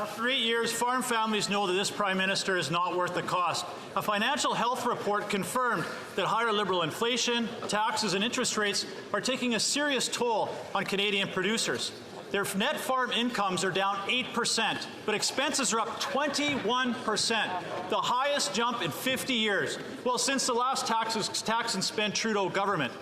After 8 years, farm families know that this Prime Minister is not worth the cost. A financial health report confirmed that higher Liberal inflation, taxes and interest rates are taking a serious toll on Canadian producers. Their net farm incomes are down 8%, but expenses are up 21%, the highest jump in 50 years. Well, since the last tax and spend Trudeau government.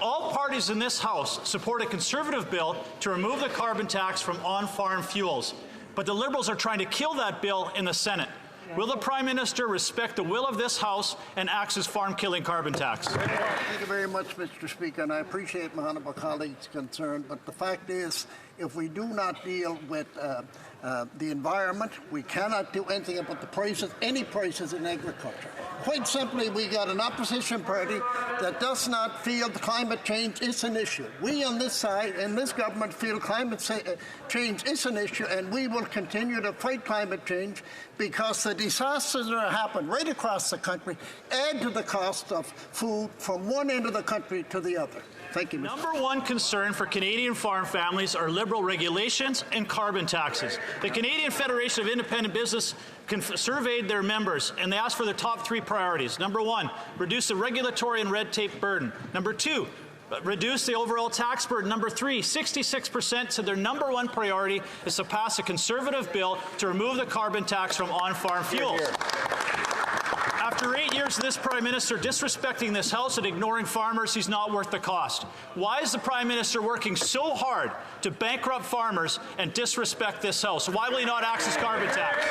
All parties in this House support a Conservative bill to remove the carbon tax from on-farm fuels. But the Liberals are trying to kill that bill in the Senate. Will the Prime Minister respect the will of this House and axe his farm-killing carbon tax? Thank you very much, Mr. Speaker, and I appreciate my honourable colleague's concern, but the fact is, if we do not deal with the environment, we cannot do anything about the prices, any prices in agriculture. Quite simply, we got an opposition party that does not feel the climate change is an issue. We on this side, in this government, feel climate change is an issue, and we will continue to fight climate change because the disasters that happen right across the country add to the cost of food from one end of the country to the other. Thank you, Mr. Number one concern for Canadian farm families are Liberal regulations and carbon taxes. The Canadian Federation of Independent Business surveyed their members, and they asked for their top 3 priorities. Number 1, reduce the regulatory and red tape burden. Number 2, reduce the overall tax burden. Number 3, 66% said their number 1 priority is to pass a Conservative bill to remove the carbon tax from on-farm fuels. After 8 years of this Prime Minister disrespecting this House and ignoring farmers, he's not worth the cost. Why is the Prime Minister working so hard to bankrupt farmers and disrespect this House? Why will he not axe his carbon tax?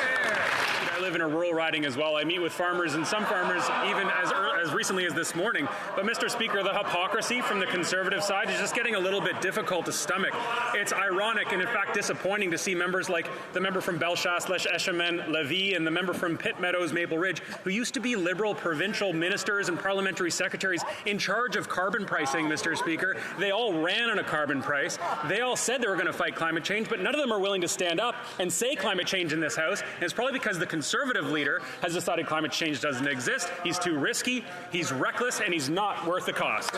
I live in a rural riding as well. I meet with farmers, and some farmers even as recently as this morning. But, Mr. Speaker, the hypocrisy from the Conservative side is just getting a little bit difficult to stomach. It's ironic and, in fact, disappointing to see members like the member from Bellechasse, Eschamin-Lévis, and the member from Pitt Meadows, Maple Ridge, who used to be Liberal provincial ministers and parliamentary secretaries in charge of carbon pricing, Mr. Speaker. They all ran on a carbon price. They all said they were going to fight climate change, but none of them are willing to stand up and say climate change in this House. And it's probably because the Conservative leader has decided climate change doesn't exist. He's too risky, he's reckless, and he's not worth the cost.